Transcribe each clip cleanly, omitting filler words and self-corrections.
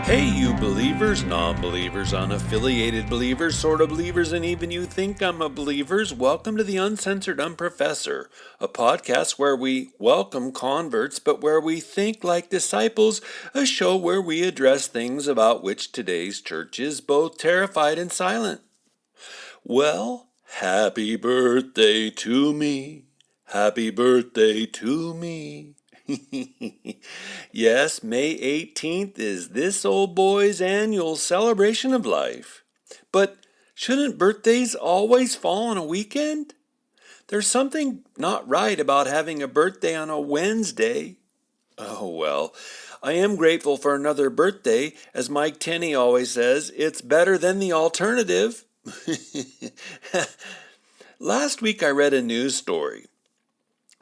Hey, you believers, non-believers, unaffiliated believers, sort of believers, and even you think I'm a believers. Welcome to the Uncensored Unprofessor, a podcast where we welcome converts, but where we think like disciples, a show where we address things about which today's church is both terrified and silent. Well, happy birthday to me. Happy birthday to me. Yes, May 18th is this old boy's annual celebration of life. But shouldn't birthdays always fall on a weekend? There's something not right about having a birthday on a Wednesday. Oh well, I am grateful for another birthday. As Mike Tenney always says, it's better than the alternative. Last week I read a news story.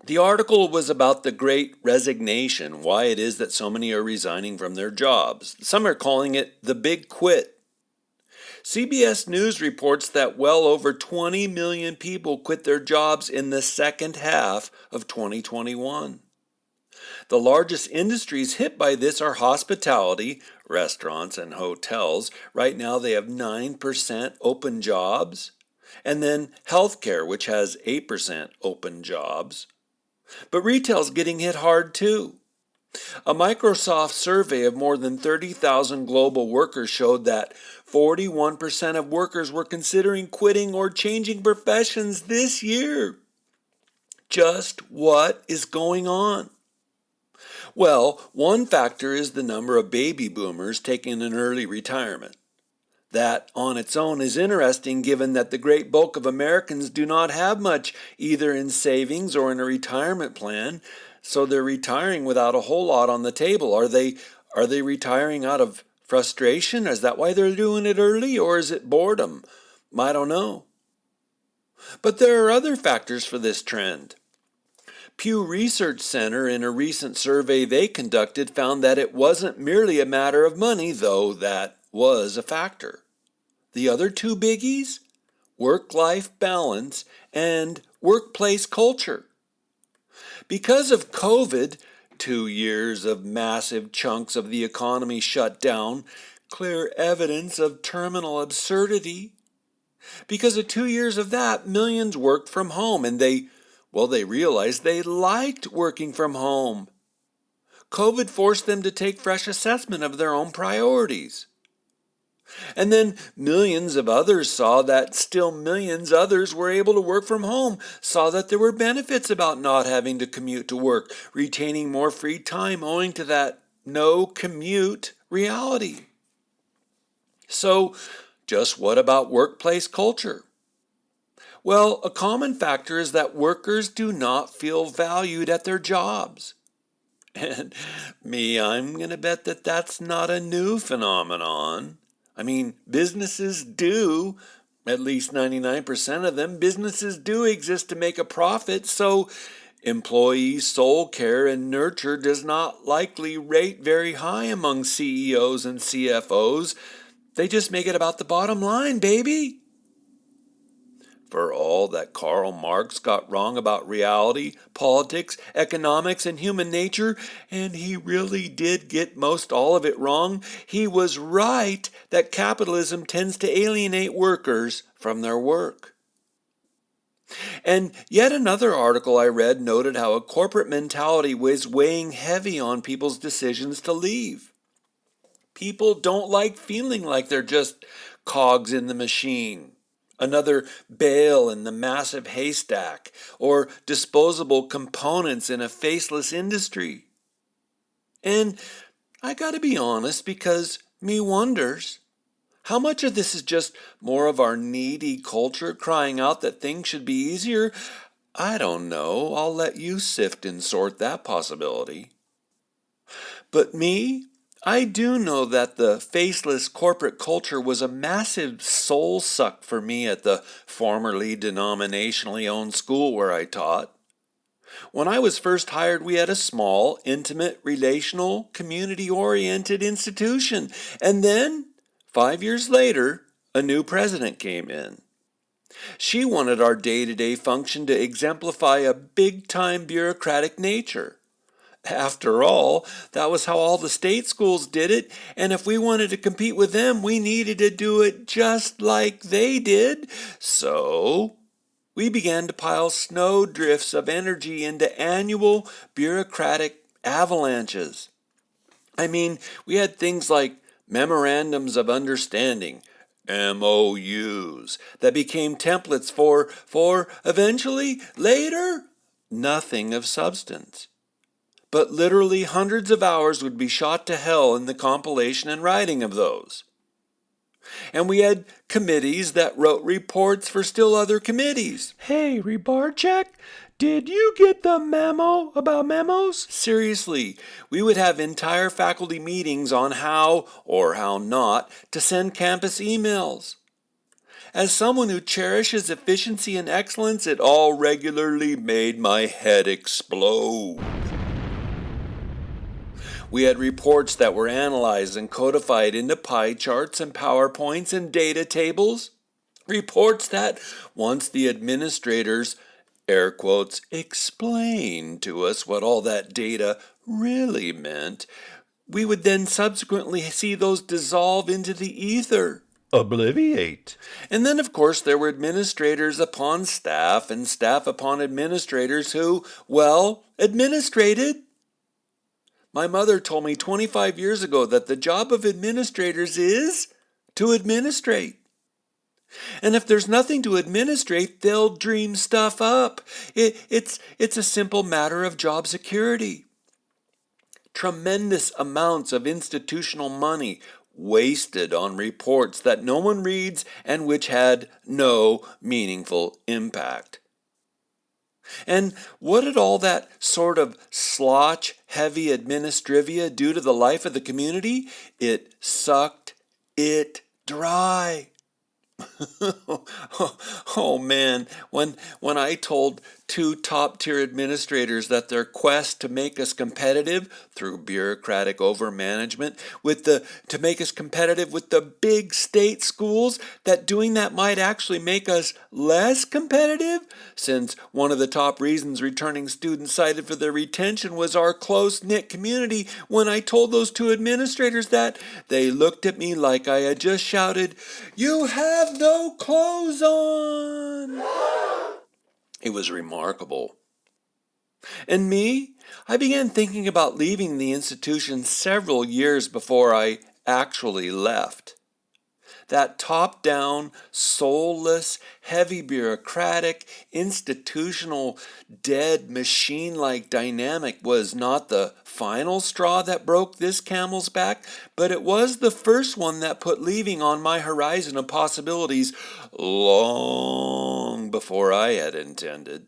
The article was about the Great Resignation, why it is that so many are resigning from their jobs. Some are calling it the Big Quit. CBS News reports that well over 20 million people quit their jobs in the second half of 2021. The largest industries hit by this are hospitality, restaurants, and hotels. Right now they have 9% open jobs. And then healthcare, which has 8% open jobs. But retail's getting hit hard too. A Microsoft survey of more than 30,000 global workers showed that 41% of workers were considering quitting or changing professions this year. Just what is going on? Well, one factor is the number of baby boomers taking an early retirement. That on its own is interesting given that the great bulk of Americans do not have much either in savings or in a retirement plan, so they're retiring without a whole lot on the table. Are they retiring out of frustration? Is that why they're doing it early, or is it boredom? I don't know. But there are other factors for this trend. Pew Research Center, in a recent survey they conducted, found that it wasn't merely a matter of money, though that was a factor. The other two biggies? Work-life balance and workplace culture. Because of COVID, 2 years of massive chunks of the economy shut down, clear evidence of terminal absurdity. Because of 2 years of that, millions worked from home, and they realized they liked working from home. COVID forced them to take fresh assessment of their own priorities. And then millions of others saw that still millions others were able to work from home, saw that there were benefits about not having to commute to work, retaining more free time owing to that no commute reality. So, just what about workplace culture? Well, a common factor is that workers do not feel valued at their jobs. And I'm going to bet that that's not a new phenomenon. Businesses do, at least 99% of them, businesses do exist to make a profit, so employee soul care and nurture does not likely rate very high among CEOs and CFOs. They just make it about the bottom line, baby. For all that Karl Marx got wrong about reality, politics, economics, and human nature, and he really did get most all of it wrong, he was right that capitalism tends to alienate workers from their work. And yet another article I read noted how a corporate mentality was weighing heavy on people's decisions to leave. People don't like feeling like they're just cogs in the machine. Another bale in the massive haystack, or disposable components in a faceless industry. And I gotta be honest, because me wonders, how much of this is just more of our needy culture crying out that things should be easier? I don't know. I'll let you sift and sort that possibility. But I do know that the faceless corporate culture was a massive soul suck for me at the formerly denominationally owned school where I taught. When I was first hired, we had a small, intimate, relational, community-oriented institution. And then, 5 years later, a new president came in. She wanted our day-to-day function to exemplify a big-time bureaucratic nature. After all, that was how all the state schools did it, and if we wanted to compete with them, we needed to do it just like they did. So we began to pile snowdrifts of energy into annual bureaucratic avalanches. I mean, we had things like memorandums of understanding, MOUs, that became templates for eventually, later, nothing of substance. But literally hundreds of hours would be shot to hell in the compilation and writing of those. And we had committees that wrote reports for still other committees. Hey, Rebarchek, did you get the memo about memos? Seriously, we would have entire faculty meetings on how, or how not, to send campus emails. As someone who cherishes efficiency and excellence, it all regularly made my head explode. We had reports that were analyzed and codified into pie charts and PowerPoints and data tables. Reports that, once the administrators, air quotes, explained to us what all that data really meant, we would then subsequently see those dissolve into the ether. Obliviate. And then, of course, there were administrators upon staff and staff upon administrators who, well, administrated. My mother told me 25 years ago that the job of administrators is to administrate. And if there's nothing to administrate, they'll dream stuff up. It's a simple matter of job security. Tremendous amounts of institutional money wasted on reports that no one reads and which had no meaningful impact. And what did all that sort of slotch-heavy administrivia do to the life of the community? It sucked it dry. Oh man, when I told two top-tier administrators that their quest to make us competitive through bureaucratic overmanagement to make us competitive with the big state schools, that doing that might actually make us less competitive, since one of the top reasons returning students cited for their retention was our close-knit community, when I told those two administrators that, they looked at me like I had just shouted, "You have no clothes on!" It was remarkable. And me, I began thinking about leaving the institution several years before I actually left. That top-down, soulless, heavy bureaucratic, institutional, dead machine-like dynamic was not the final straw that broke this camel's back, but it was the first one that put leaving on my horizon of possibilities long before I had intended.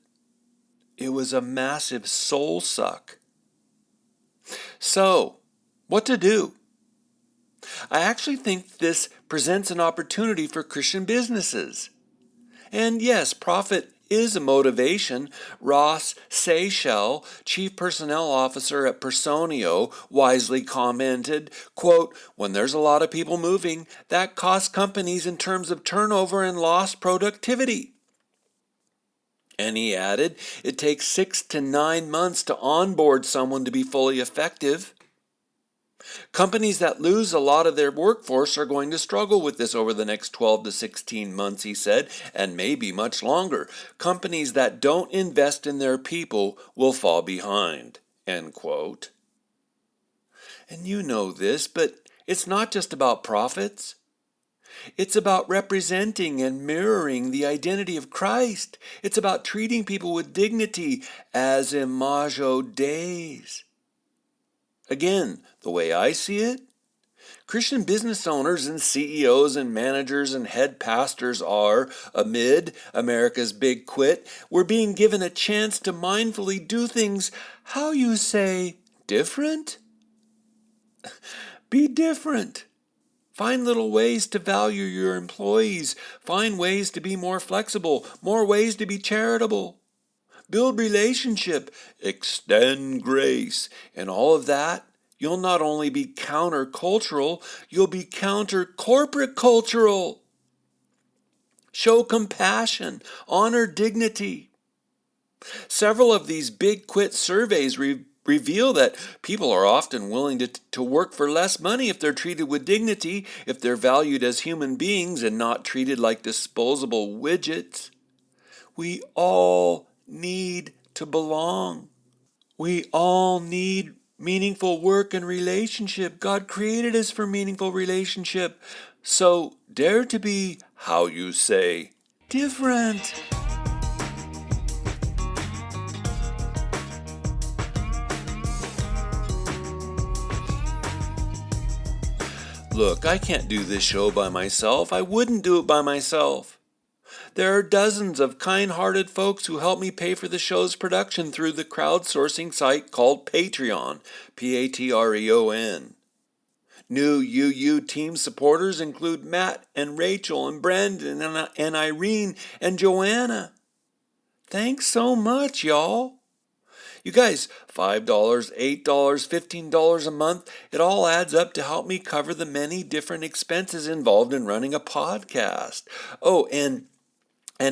It was a massive soul suck. So, what to do? I actually think this presents an opportunity for Christian businesses. And yes, profit is a motivation. Ross Seychelles, Chief Personnel Officer at Personio, wisely commented, quote, "When there's a lot of people moving, that costs companies in terms of turnover and lost productivity." And he added, it takes 6 to 9 months to onboard someone to be fully effective. Companies that lose a lot of their workforce are going to struggle with this over the next 12 to 16 months, he said, and maybe much longer. Companies that don't invest in their people will fall behind, end quote. And you know this, but it's not just about profits. It's about representing and mirroring the identity of Christ. It's about treating people with dignity as imago Dei. Again, the way I see it, Christian business owners and CEOs and managers and head pastors are, amid America's big quit, we're being given a chance to mindfully do things, how you say, different? Be different. Find little ways to value your employees. Find ways to be more flexible, more ways to be charitable. Build relationship, extend grace, and all of that, you'll not only be countercultural, you'll be counter-corporate cultural. Show compassion, honor dignity. Several of these big quit surveys reveal that people are often willing to work for less money if they're treated with dignity, if they're valued as human beings and not treated like disposable widgets. We all need to belong. We all need meaningful work and relationship. God created us for meaningful relationship. So dare to be, how you say, different. Look, I can't do this show by myself. I wouldn't do it by myself. There are dozens of kind-hearted folks who help me pay for the show's production through the crowdsourcing site called Patreon, Patreon. New UU team supporters include Matt and Rachel and Brandon and Irene and Joanna. Thanks so much, y'all. You guys, $5, $8, $15 a month, it all adds up to help me cover the many different expenses involved in running a podcast. Oh, and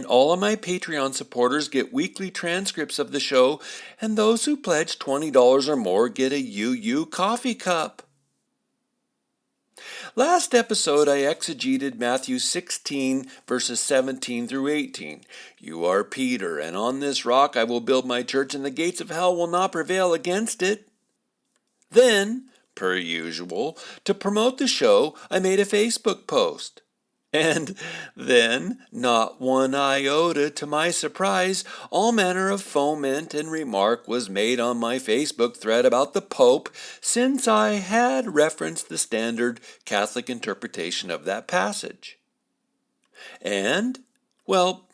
all of my Patreon supporters get weekly transcripts of the show, and those who pledge $20 or more get a UU coffee cup. Last episode, I exegeted Matthew 16, verses 17 through 18. You are Peter, and on this rock I will build my church, and the gates of hell will not prevail against it. Then, per usual, to promote the show, I made a Facebook post. And then, not one iota to my surprise, all manner of foment and remark was made on my Facebook thread about the Pope, since I had referenced the standard Catholic interpretation of that passage. And, well,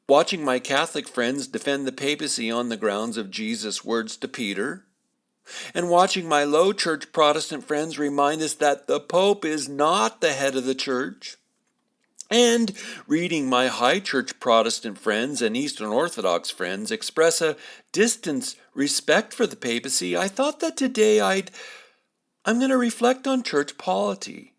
watching my Catholic friends defend the papacy on the grounds of Jesus' words to Peter, and watching my low church Protestant friends remind us that the Pope is not the head of the church, and reading my high church Protestant friends and Eastern Orthodox friends express a distant respect for the papacy, I thought that today I'm going to reflect on church polity.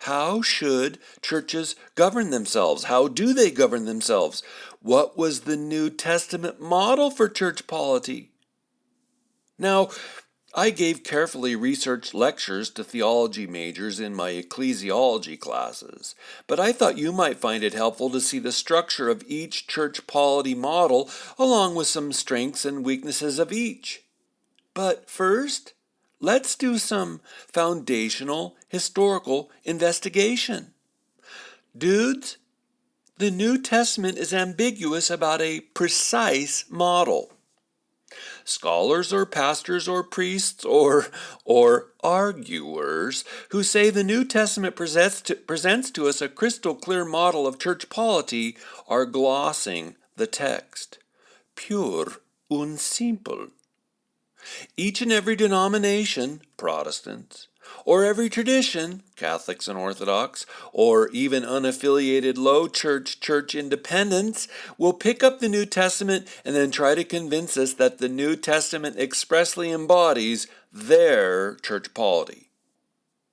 How should churches govern themselves? How do they govern themselves? What was the New Testament model for church polity? Now, I gave carefully researched lectures to theology majors in my ecclesiology classes, but I thought you might find it helpful to see the structure of each church polity model along with some strengths and weaknesses of each. But first, let's do some foundational historical investigation. Dudes, the New Testament is ambiguous about a precise model. Scholars or pastors or priests or arguers who say the New Testament presents to us a crystal clear model of church polity are glossing the text. Pure und simple. Each and every denomination, Protestants, or every tradition, Catholics and Orthodox, or even unaffiliated low church independents, will pick up the New Testament and then try to convince us that the New Testament expressly embodies their church polity.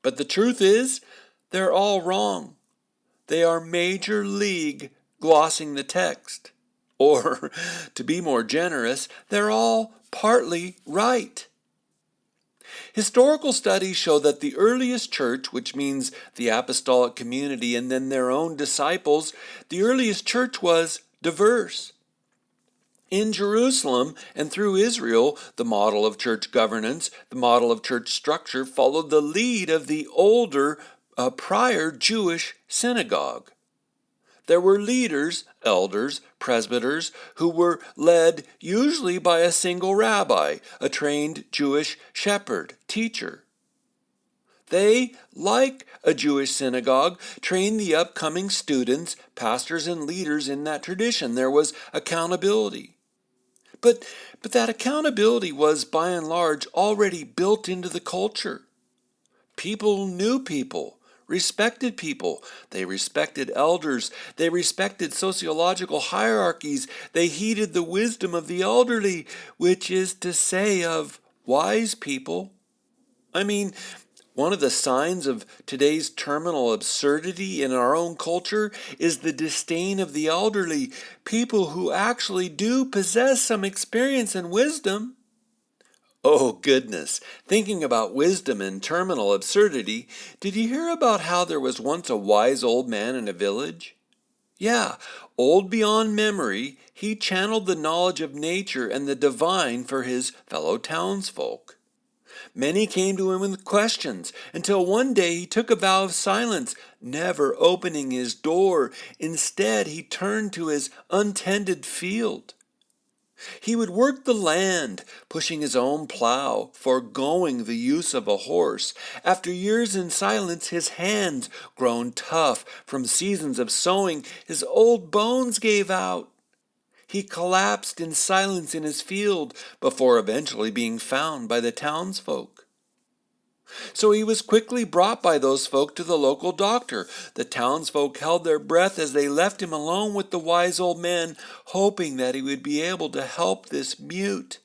But the truth is, they're all wrong. They are major league glossing the text. Or, to be more generous, they're all partly right. Historical studies show that the earliest church, which means the apostolic community and then their own disciples, the earliest church was diverse. In Jerusalem and through Israel, the model of church governance, the model of church structure followed the lead of the older, prior Jewish synagogue. There were leaders, elders, presbyters, who were led usually by a single rabbi, a trained Jewish shepherd, teacher. They, like a Jewish synagogue, trained the upcoming students, pastors, and leaders in that tradition. There was accountability. But that accountability was, by and large, already built into the culture. People knew people. Respected people. They respected elders. They respected sociological hierarchies. They heeded the wisdom of the elderly, which is to say of wise people. I mean, one of the signs of today's terminal absurdity in our own culture is the disdain of the elderly, people who actually do possess some experience and wisdom. Oh, goodness. Thinking about wisdom and terminal absurdity, did you hear about how there was once a wise old man in a village? Yeah, old beyond memory, he channeled the knowledge of nature and the divine for his fellow townsfolk. Many came to him with questions, until one day he took a vow of silence, never opening his door. Instead, he turned to his untended field. He would work the land, pushing his own plow, foregoing the use of a horse. After years in silence, his hands, grown tough from seasons of sowing, his old bones gave out. He collapsed in silence in his field before eventually being found by the townsfolk. So he was quickly brought by those folk to the local doctor. The townsfolk held their breath as they left him alone with the wise old man, hoping that he would be able to help this mute.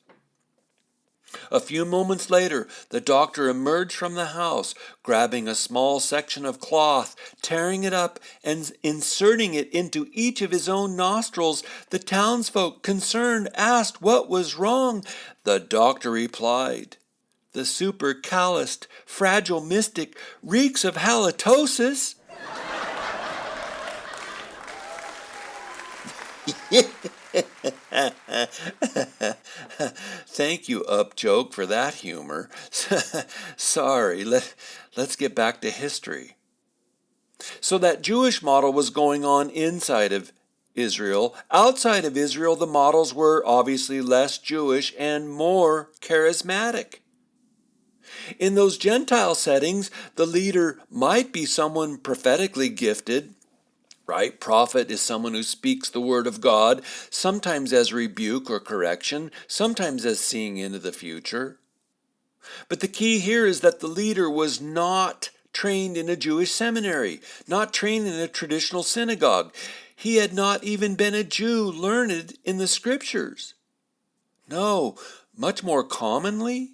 A few moments later, the doctor emerged from the house, grabbing a small section of cloth, tearing it up, and inserting it into each of his own nostrils. The townsfolk, concerned, asked what was wrong. The doctor replied, "The super-calloused, fragile mystic reeks of halitosis." Thank you, Upjoke, for that humor. Sorry, let's get back to history. So that Jewish model was going on inside of Israel. Outside of Israel, the models were obviously less Jewish and more charismatic. In those Gentile settings, the leader might be someone prophetically gifted, right? Prophet is someone who speaks the word of God, sometimes as rebuke or correction, sometimes as seeing into the future. But the key here is that the leader was not trained in a Jewish seminary, not trained in a traditional synagogue. He had not even been a Jew learned in the scriptures. No, much more commonly,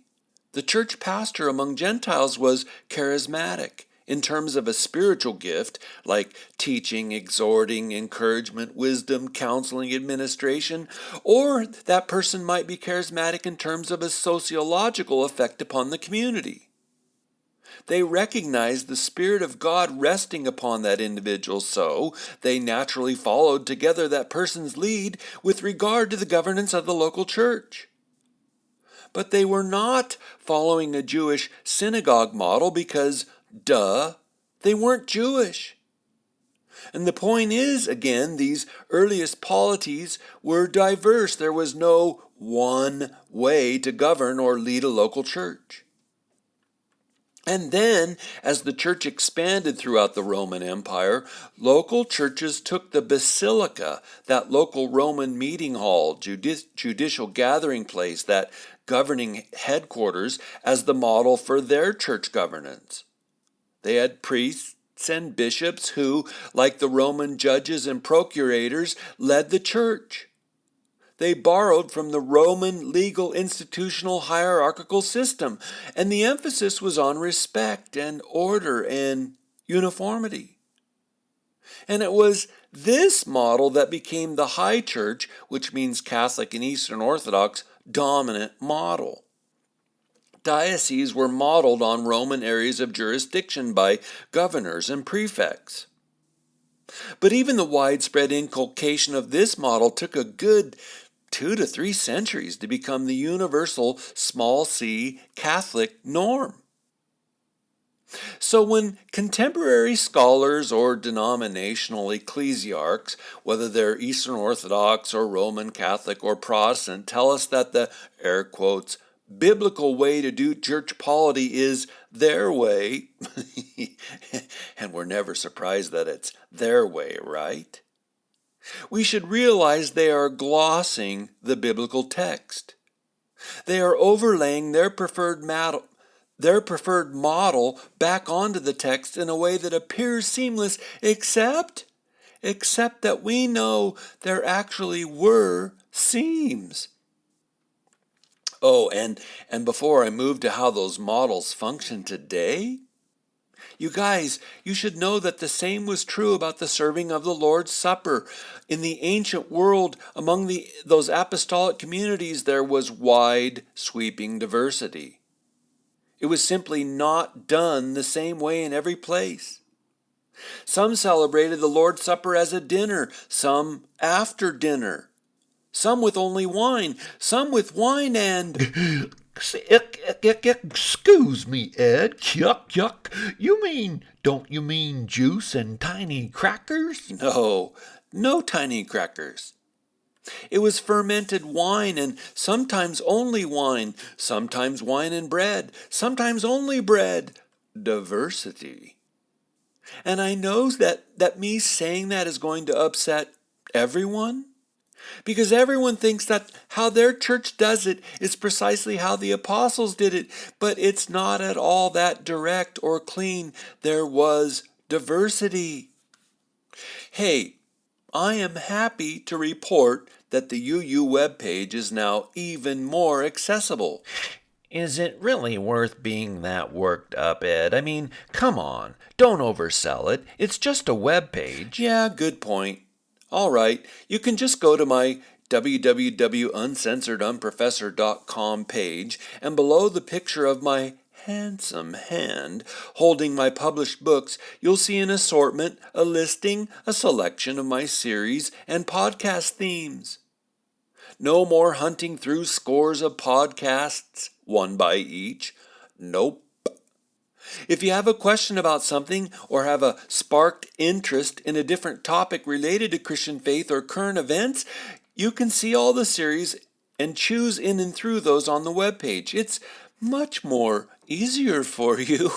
the church pastor among Gentiles was charismatic in terms of a spiritual gift like teaching, exhorting, encouragement, wisdom, counseling, administration, or that person might be charismatic in terms of a sociological effect upon the community. They recognized the Spirit of God resting upon that individual, so they naturally followed together that person's lead with regard to the governance of the local church. But they were not following a Jewish synagogue model because, they weren't Jewish. And the point is, again, these earliest polities were diverse. There was no one way to govern or lead a local church. And then, as the church expanded throughout the Roman Empire, local churches took the basilica, that local Roman meeting hall, judicial gathering place, that governing headquarters, as the model for their church governance. They had priests and bishops who, like the Roman judges and procurators, led the church. They borrowed from the Roman legal institutional hierarchical system, and the emphasis was on respect and order and uniformity. And it was this model that became the high church, which means Catholic and Eastern Orthodox, dominant model. Dioceses were modeled on Roman areas of jurisdiction by governors and prefects. But even the widespread inculcation of this model took a good 2 to 3 centuries to become the universal small c Catholic norm. So when contemporary scholars or denominational ecclesiarchs, whether they're Eastern Orthodox or Roman Catholic or Protestant, tell us that the, air quotes, biblical way to do church polity is their way, and we're never surprised that it's their way, right? We should realize they are glossing the biblical text. They are overlaying their preferred model back onto the text in a way that appears seamless, except that we know there actually were seams. Oh, and before I move to how those models function today, You guys, you should know that the same was true about the serving of the Lord's Supper. In the ancient world, among those apostolic communities, there was wide, sweeping diversity. It was simply not done the same way in every place. Some celebrated the Lord's Supper as a dinner, some after dinner, some with only wine, some with wine and... Excuse me, Ed. Yuck. Don't you mean juice and tiny crackers? No tiny crackers. It was fermented wine and sometimes only wine, sometimes wine and bread, sometimes only bread. Diversity. And I know that me saying that is going to upset everyone, because everyone thinks that how their church does it is precisely how the apostles did it, but it's not at all that direct or clean. There was diversity. Hey, I am happy to report that the UU webpage is now even more accessible. Is it really worth being that worked up, Ed? I mean, come on, don't oversell it. It's just a web page. Yeah, good point. All right, you can just go to my www.uncensoredunprofessor.com page, and below the picture of my handsome hand holding my published books, you'll see an assortment, a listing, a selection of my series and podcast themes. No more hunting through scores of podcasts, one by each. Nope. If you have a question about something or have a sparked interest in a different topic related to Christian faith or current events, you can see all the series and choose in and through those on the webpage. It's much more easier for you.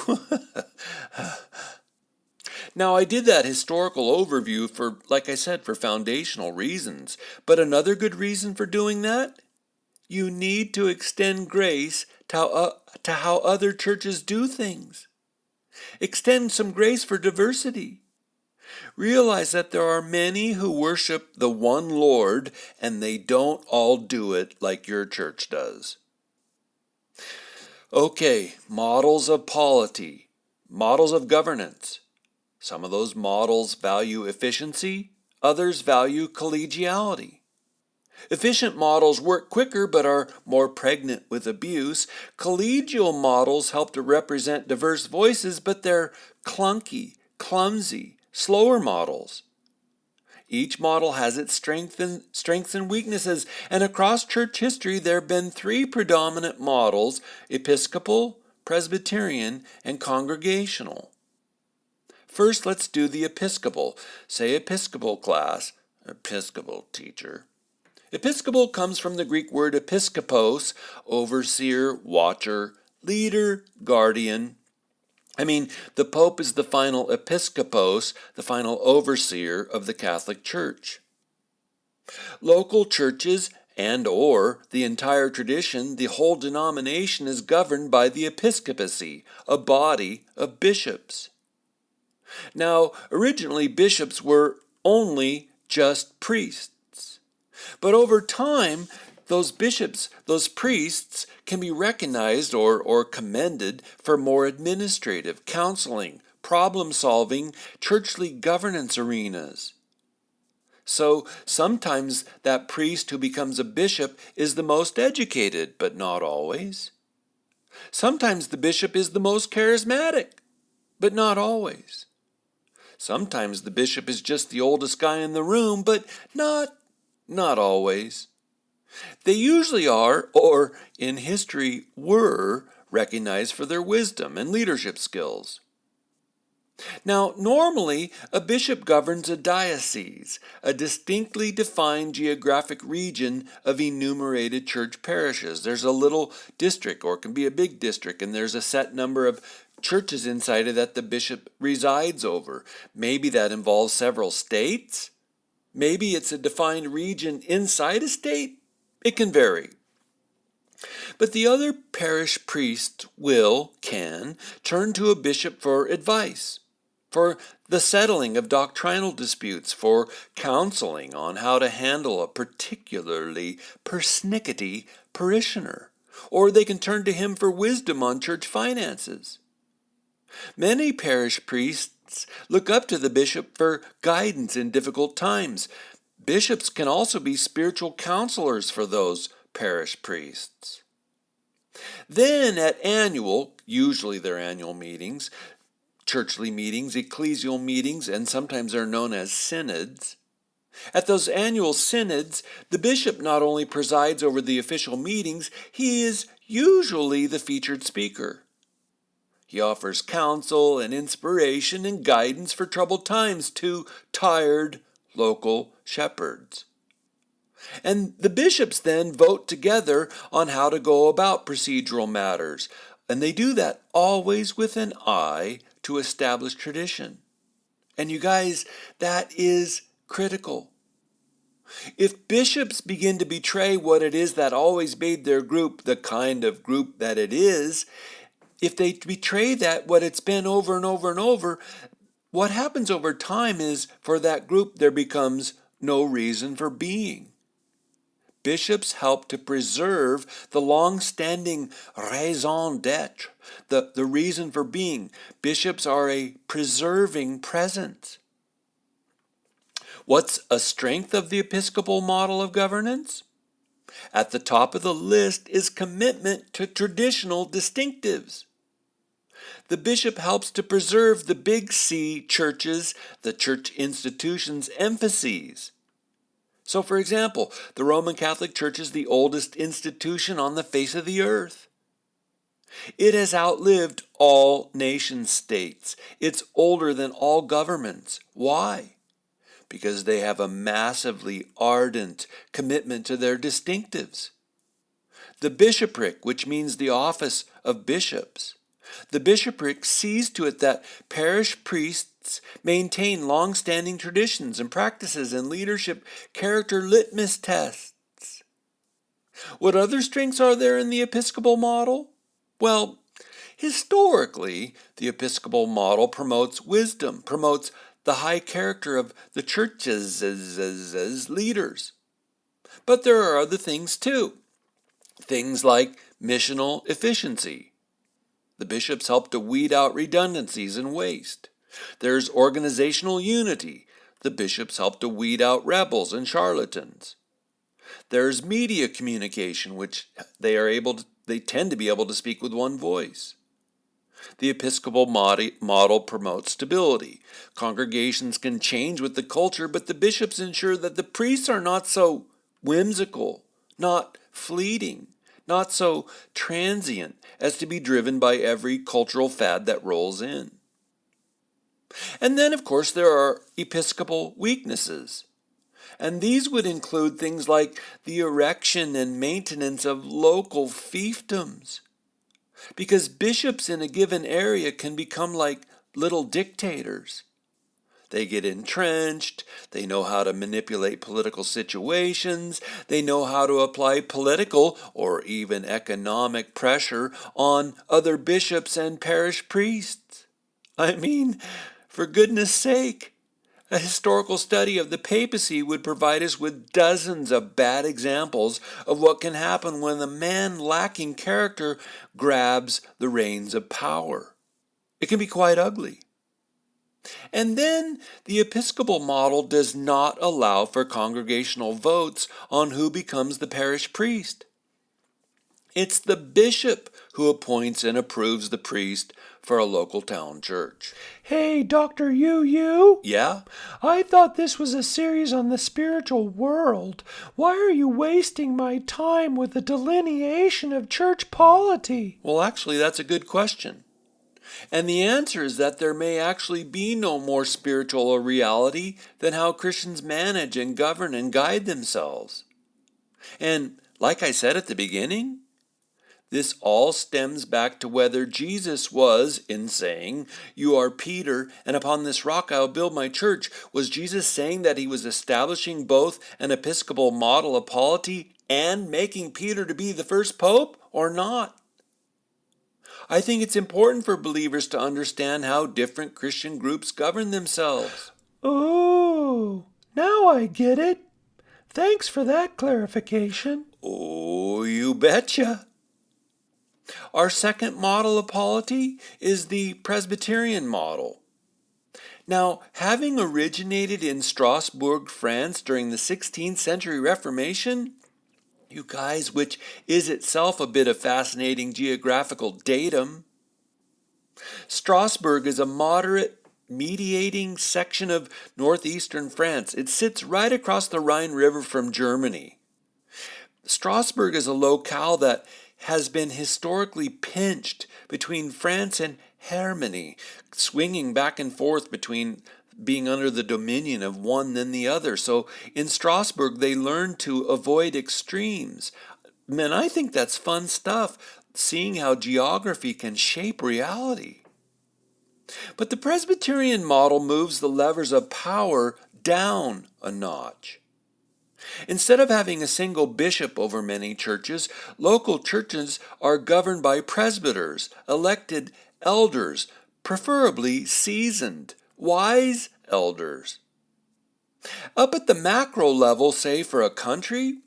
Now, I did that historical overview for, like I said, for foundational reasons. But another good reason for doing that? You need to extend grace to how other churches do things. Extend some grace for diversity. Realize that there are many who worship the one Lord, and they don't all do it like your church does. Okay, models of polity, models of governance. Some of those models value efficiency, others value collegiality. Efficient models work quicker but are more pregnant with abuse. Collegial models help to represent diverse voices, but they're clunky, clumsy, slower models. Each model has its strengths and weaknesses, and across church history there have been three predominant models: Episcopal, Presbyterian, and Congregational. First, let's do the Episcopal. Say Episcopal class, Episcopal teacher. Episcopal comes from the Greek word episkopos, overseer, watcher, leader, guardian. The Pope is the final episkopos, the final overseer of the Catholic Church. Local churches and/or the entire tradition, the whole denomination is governed by the episcopacy, a body of bishops. Now, originally bishops were only just priests. But over time, those bishops, those priests, can be recognized or commended for more administrative, counseling, problem-solving, churchly governance arenas. So sometimes that priest who becomes a bishop is the most educated, but not always. Sometimes the bishop is the most charismatic, but not always. Sometimes the bishop is just the oldest guy in the room, but not always. They usually are, or in history were, recognized for their wisdom and leadership skills. Now, normally, a bishop governs a diocese, a distinctly defined geographic region of enumerated church parishes. There's a little district, or it can be a big district, and there's a set number of churches inside it that the bishop resides over. Maybe that involves several states. Maybe it's a defined region inside a state. It can vary. But the other parish priests can turn to a bishop for advice, for the settling of doctrinal disputes, for counseling on how to handle a particularly persnickety parishioner, or they can turn to him for wisdom on church finances. Many parish priests look up to the bishop for guidance in difficult times. Bishops can also be spiritual counselors for those parish priests. Then at usually they're annual meetings, churchly meetings, ecclesial meetings, and sometimes they're known as synods. At those annual synods, the bishop not only presides over the official meetings, he is usually the featured speaker. He offers counsel and inspiration and guidance for troubled times to tired local shepherds. And the bishops then vote together on how to go about procedural matters, and they do that always with an eye to establish tradition. And you guys, that is critical. If bishops begin to betray what it is that always made their group the kind of group that it is, if they betray that, what it's been over and over and over, what happens over time is for that group there becomes no reason for being. Bishops help to preserve the long-standing raison d'être, the reason for being. Bishops are a preserving presence. What's a strength of the Episcopal model of governance? At the top of the list is commitment to traditional distinctives. The bishop helps to preserve the big C churches, the church institutions' emphases. So, for example, the Roman Catholic Church is the oldest institution on the face of the earth. It has outlived all nation states. It's older than all governments. Why? Because they have a massively ardent commitment to their distinctives. The bishopric, which means the office of bishops, the bishopric sees to it that parish priests maintain long-standing traditions and practices and leadership character litmus tests. What other strengths are there in the Episcopal model? Well, historically, the Episcopal model promotes wisdom, promotes the high character of the churches as leaders. But there are other things too. Things like missional efficiency. The bishops help to weed out redundancies and waste. There's organizational unity. The bishops help to weed out rebels and charlatans. There's media communication, which they tend to be able to speak with one voice. The Episcopal model promotes stability. Congregations can change with the culture, but the bishops ensure that the priests are not so whimsical, not fleeting, not so transient as to be driven by every cultural fad that rolls in. And then, of course, there are episcopal weaknesses. And these would include things like the erection and maintenance of local fiefdoms. Because bishops in a given area can become like little dictators. They get entrenched, they know how to manipulate political situations, they know how to apply political or even economic pressure on other bishops and parish priests. I mean, for goodness sake, a historical study of the papacy would provide us with dozens of bad examples of what can happen when a man lacking character grabs the reins of power. It can be quite ugly. And then the Episcopal model does not allow for congregational votes on who becomes the parish priest. It's the bishop who appoints and approves the priest for a local town church. Hey, Dr. Yu. Yeah? I thought this was a series on the spiritual world. Why are you wasting my time with the delineation of church polity? Well, actually, that's a good question. And the answer is that there may actually be no more spiritual a reality than how Christians manage and govern and guide themselves. And like I said at the beginning, this all stems back to whether Jesus was, in saying, "You are Peter, and upon this rock I will build my church," was Jesus saying that he was establishing both an Episcopal model of polity and making Peter to be the first pope, or not? I think it's important for believers to understand how different Christian groups govern themselves. Oh, now I get it. Thanks for that clarification. Oh, you betcha. Our second model of polity is the Presbyterian model. Now, having originated in Strasbourg, France during the 16th century Reformation, you guys, which is itself a bit of fascinating geographical datum, Strasbourg is a moderate mediating section of northeastern France. It sits right across the Rhine River from Germany. Strasbourg is a locale that has been historically pinched between France and Germany, swinging back and forth between being under the dominion of one than the other. So in Strasbourg, they learned to avoid extremes. Man, I think that's fun stuff, seeing how geography can shape reality. But the Presbyterian model moves the levers of power down a notch. Instead of having a single bishop over many churches, local churches are governed by presbyters, elected elders, preferably seasoned, wise elders. Up at the macro level, say for a country,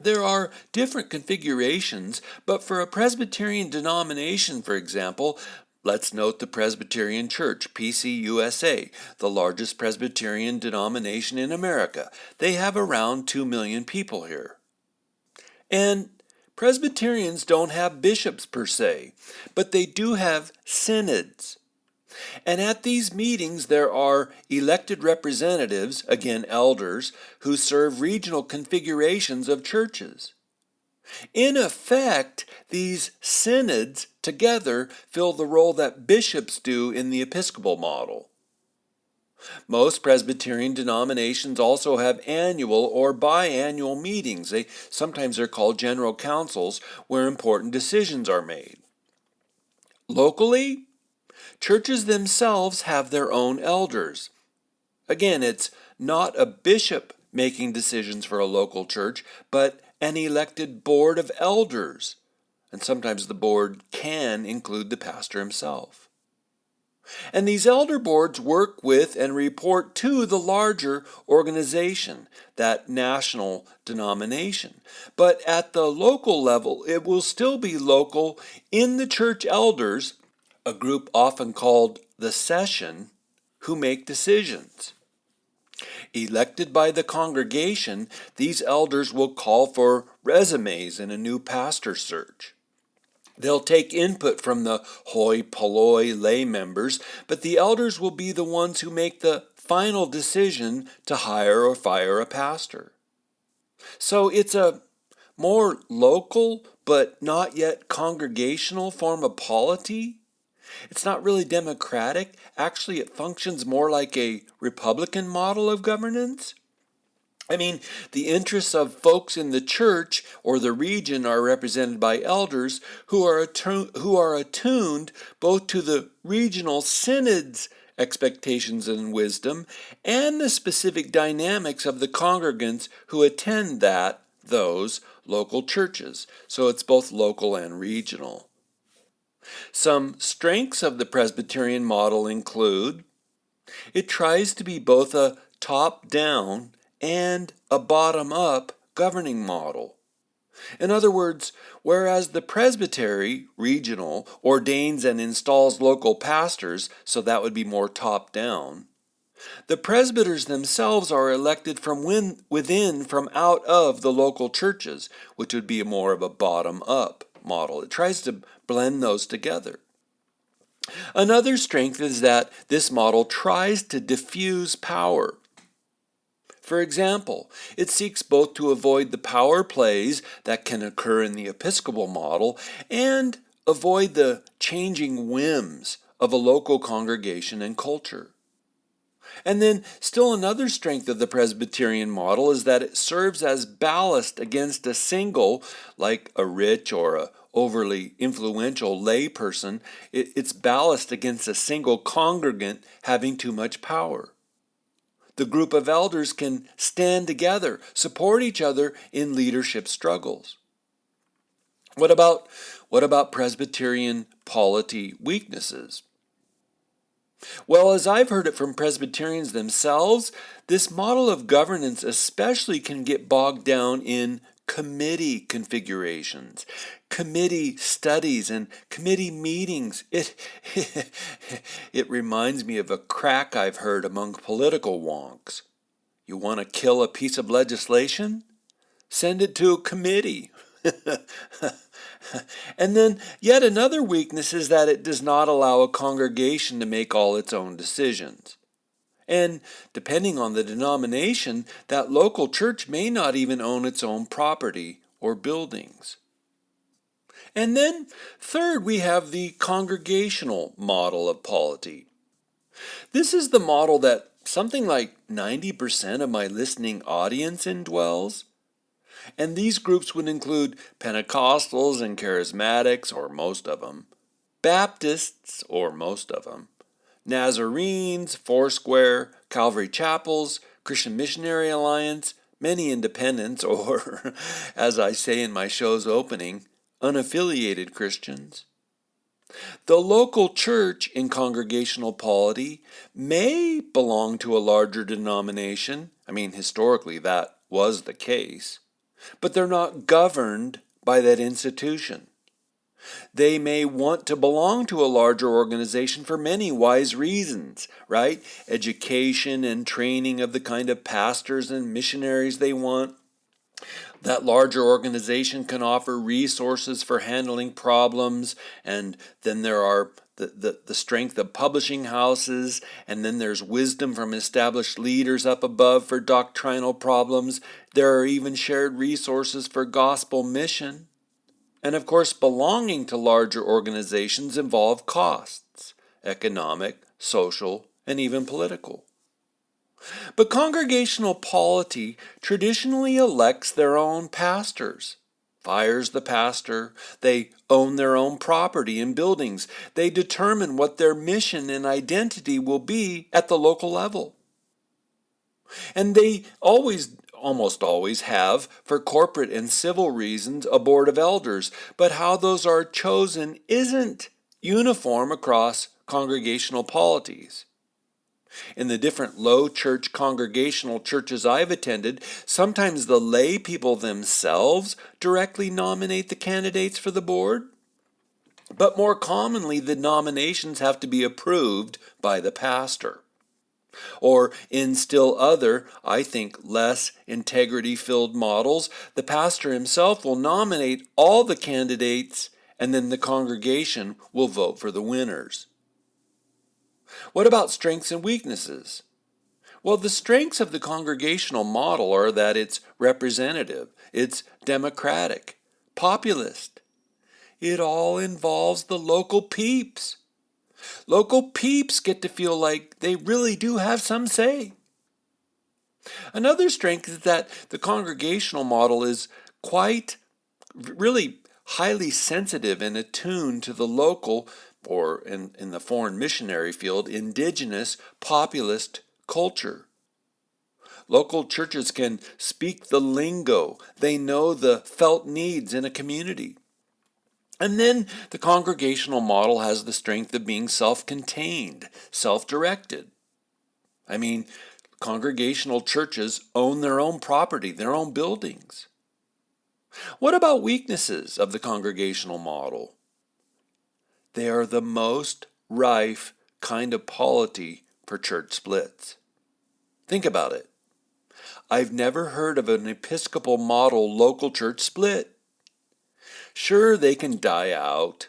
there are different configurations, but for a Presbyterian denomination, for example, let's note the Presbyterian Church, PCUSA, the largest Presbyterian denomination in America. They have around 2 million people here. And Presbyterians don't have bishops per se, but they do have synods. And at these meetings, there are elected representatives, again elders, who serve regional configurations of churches. In effect, these synods together fill the role that bishops do in the Episcopal model. Most Presbyterian denominations also have annual or biannual meetings. Sometimes they're called general councils, where important decisions are made. Locally, churches themselves have their own elders. Again, it's not a bishop making decisions for a local church, but an elected board of elders. And sometimes the board can include the pastor himself. And these elder boards work with and report to the larger organization, that national denomination. But at the local level, it will still be local in the church elders, a group often called the session, who make decisions. Elected by the congregation, these elders will call for resumes in a new pastor search. They'll take input from the hoi polloi lay members, but the elders will be the ones who make the final decision to hire or fire a pastor. So it's a more local but not yet congregational form of polity. It's not really democratic. Actually, it functions more like a Republican model of governance. I mean, the interests of folks in the church or the region are represented by elders who are attuned both to the regional synod's expectations and wisdom and the specific dynamics of the congregants who attend those local churches. So it's both local and regional. Some strengths of the Presbyterian model include it tries to be both a top-down and a bottom-up governing model. In other words, whereas the presbytery, regional, ordains and installs local pastors, so that would be more top-down, the presbyters themselves are elected from within, from out of the local churches, which would be more of a bottom-up model. It tries to blend those together. Another strength is that this model tries to diffuse power. For example, it seeks both to avoid the power plays that can occur in the Episcopal model and avoid the changing whims of a local congregation and culture. And then still another strength of the Presbyterian model is that it serves as ballast against a single, like a rich or a overly influential lay person. It's ballast against a single congregant having too much power. The group of elders can stand together, support each other in leadership struggles. What about Presbyterian polity weaknesses? Well, as I've heard it from Presbyterians themselves, this model of governance especially can get bogged down in committee configurations, committee studies, and committee meetings. It reminds me of a crack I've heard among political wonks. You want to kill a piece of legislation? Send it to a committee. And then yet another weakness is that it does not allow a congregation to make all its own decisions. And depending on the denomination, that local church may not even own its own property or buildings. And then third, we have the congregational model of polity. This is the model that something like 90% of my listening audience indwells. And these groups would include Pentecostals and Charismatics, or most of them, Baptists, or most of them, Nazarenes, Foursquare, Calvary Chapels, Christian Missionary Alliance, many independents, or, as I say in my show's opening, unaffiliated Christians. The local church in congregational polity may belong to a larger denomination. Historically that was the case. But they're not governed by that institution. They may want to belong to a larger organization for many wise reasons, right? Education and training of the kind of pastors and missionaries they want. That larger organization can offer resources for handling problems, and then there are the strength of publishing houses, and then there's wisdom from established leaders up above for doctrinal problems. There are even shared resources for gospel mission. And of course, belonging to larger organizations involve costs, economic, social, and even political. But congregational polity traditionally elects their own pastors, fires the pastor. They own their own property and buildings. They determine what their mission and identity will be at the local level. And they almost always have, for corporate and civil reasons, a board of elders. But how those are chosen isn't uniform across congregational polities. In the different low church congregational churches I've attended, sometimes the lay people themselves directly nominate the candidates for the board. But more commonly, the nominations have to be approved by the pastor. Or in still other, I think less integrity-filled models, the pastor himself will nominate all the candidates, and then the congregation will vote for the winners. What about strengths and weaknesses? Well, the strengths of the congregational model are that it's representative, it's democratic, populist. It all involves the local peeps. Local peeps get to feel like they really do have some say. Another strength is that the congregational model is really highly sensitive and attuned to the local, or in the foreign missionary field, indigenous populist culture. Local churches can speak the lingo. They know the felt needs in a community. And then the congregational model has the strength of being self-contained, self-directed. Congregational churches own their own property, their own buildings. What about weaknesses of the congregational model? They are the most rife kind of polity for church splits. Think about it. I've never heard of an Episcopal model local church split. Sure, they can die out.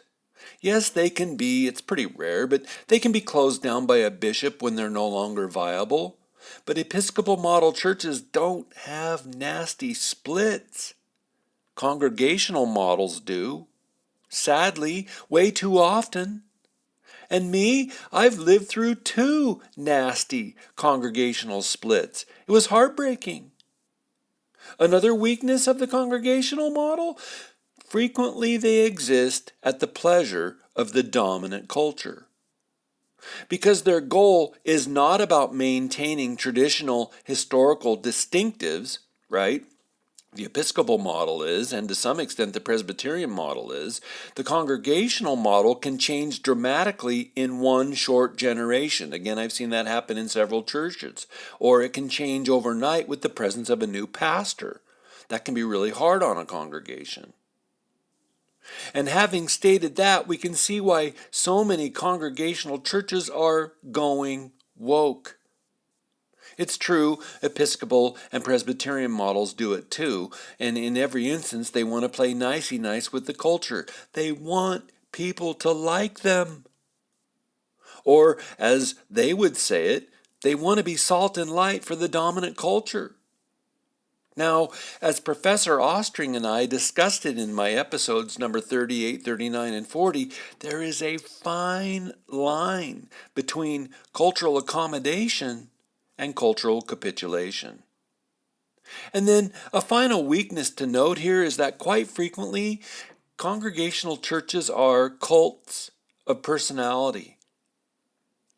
Yes, they can be, it's pretty rare, but they can be closed down by a bishop when they're no longer viable. But Episcopal model churches don't have nasty splits. Congregational models do. Sadly, way too often. And me, I've lived through 2 nasty congregational splits. It was heartbreaking. Another weakness of the congregational model? Frequently they exist at the pleasure of the dominant culture. Because their goal is not about maintaining traditional historical distinctives, right? The Episcopal model is, and to some extent the Presbyterian model is. The congregational model can change dramatically in one short generation. Again, I've seen that happen in several churches. Or it can change overnight with the presence of a new pastor. That can be really hard on a congregation. And having stated that, we can see why so many congregational churches are going woke. It's true, Episcopal and Presbyterian models do it too, and in every instance they want to play nicey-nice with the culture. They want people to like them. Or, as they would say it, they want to be salt and light for the dominant culture. Now, as Professor Ostring and I discussed it in my episodes number 38, 39, and 40, there is a fine line between cultural accommodation and cultural capitulation. And then a final weakness to note here is that quite frequently, congregational churches are cults of personality.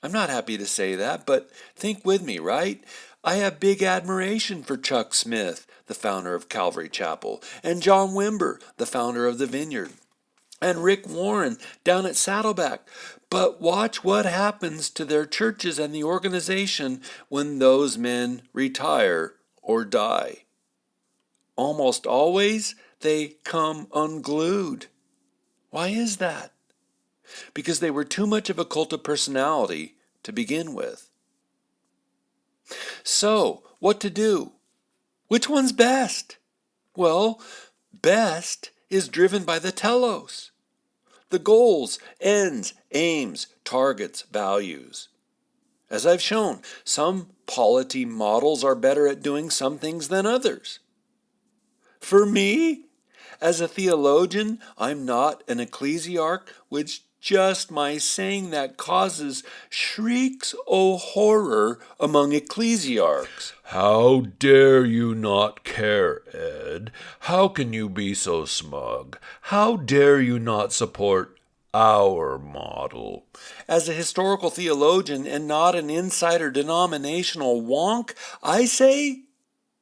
I'm not happy to say that, but think with me, right? I have big admiration for Chuck Smith, the founder of Calvary Chapel, and John Wimber, the founder of the Vineyard, and Rick Warren down at Saddleback. But watch what happens to their churches and the organization when those men retire or die. Almost always, they come unglued. Why is that? Because they were too much of a cult of personality to begin with. So, what to do? Which one's best? Well, best is driven by the telos. The goals, ends, aims, targets, values. As I've shown, some polity models are better at doing some things than others. For me, as a theologian, I'm not an ecclesiarch, which just my saying that causes shrieks o' horror among ecclesiarchs. How dare you not care, Ed? How can you be so smug? How dare you not support our model? As a historical theologian and not an insider denominational wonk, I say,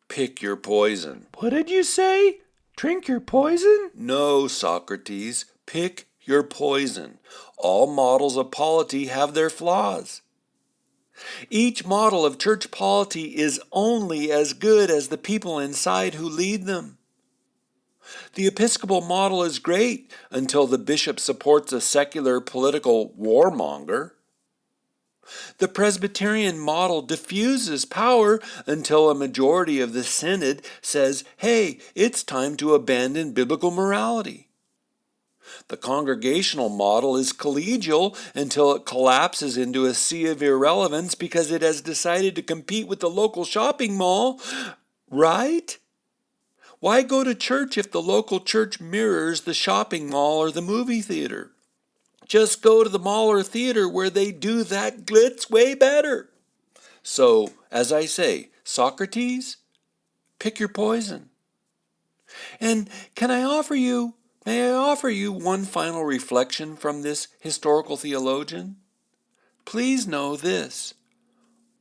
pick your poison. What did you say? Drink your poison? No, Socrates, pick your poison. All models of polity have their flaws. Each model of church polity is only as good as the people inside who lead them. The Episcopal model is great until the bishop supports a secular political warmonger. The Presbyterian model diffuses power until a majority of the synod says, hey, it's time to abandon biblical morality. The Congregational model is collegial until it collapses into a sea of irrelevance because it has decided to compete with the local shopping mall, right? Why go to church if the local church mirrors the shopping mall or the movie theater? Just go to the mall or theater where they do that glitz way better. So, as I say, Socrates, pick your poison. And may I offer you one final reflection from this historical theologian? Please know this.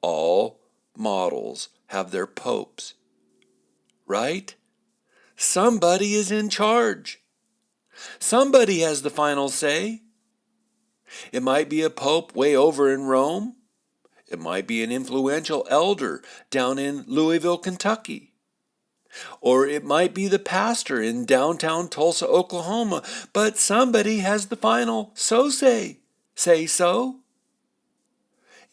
All models have their popes, right? Somebody is in charge. Somebody has the final say. It might be a pope way over in Rome. It might be an influential elder down in Louisville, Kentucky. Or it might be the pastor in downtown Tulsa, Oklahoma. But somebody has the final so-say. Say so?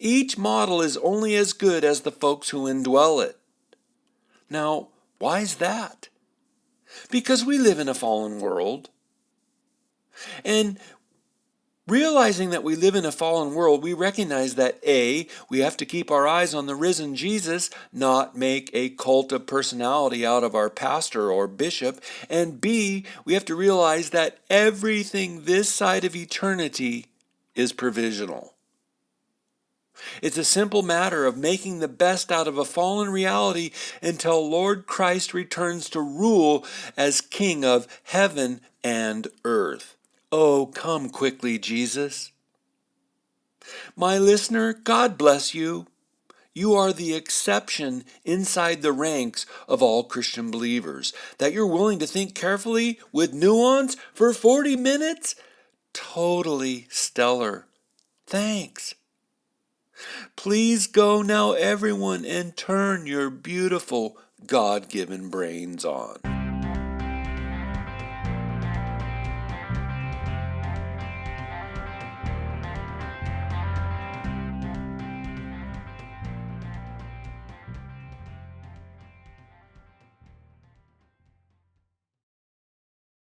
Each model is only as good as the folks who indwell it. Now, why is that? Because we live in a fallen world. And realizing that we live in a fallen world, we recognize that A, we have to keep our eyes on the risen Jesus, not make a cult of personality out of our pastor or bishop, and B, we have to realize that everything this side of eternity is provisional. It's a simple matter of making the best out of a fallen reality until Lord Christ returns to rule as King of heaven and earth. Oh, come quickly, Jesus. My listener, God bless you. You are the exception inside the ranks of all Christian believers. That you're willing to think carefully with nuance for 40 minutes? Totally stellar. Thanks. Please go now, everyone, and turn your beautiful God-given brains on.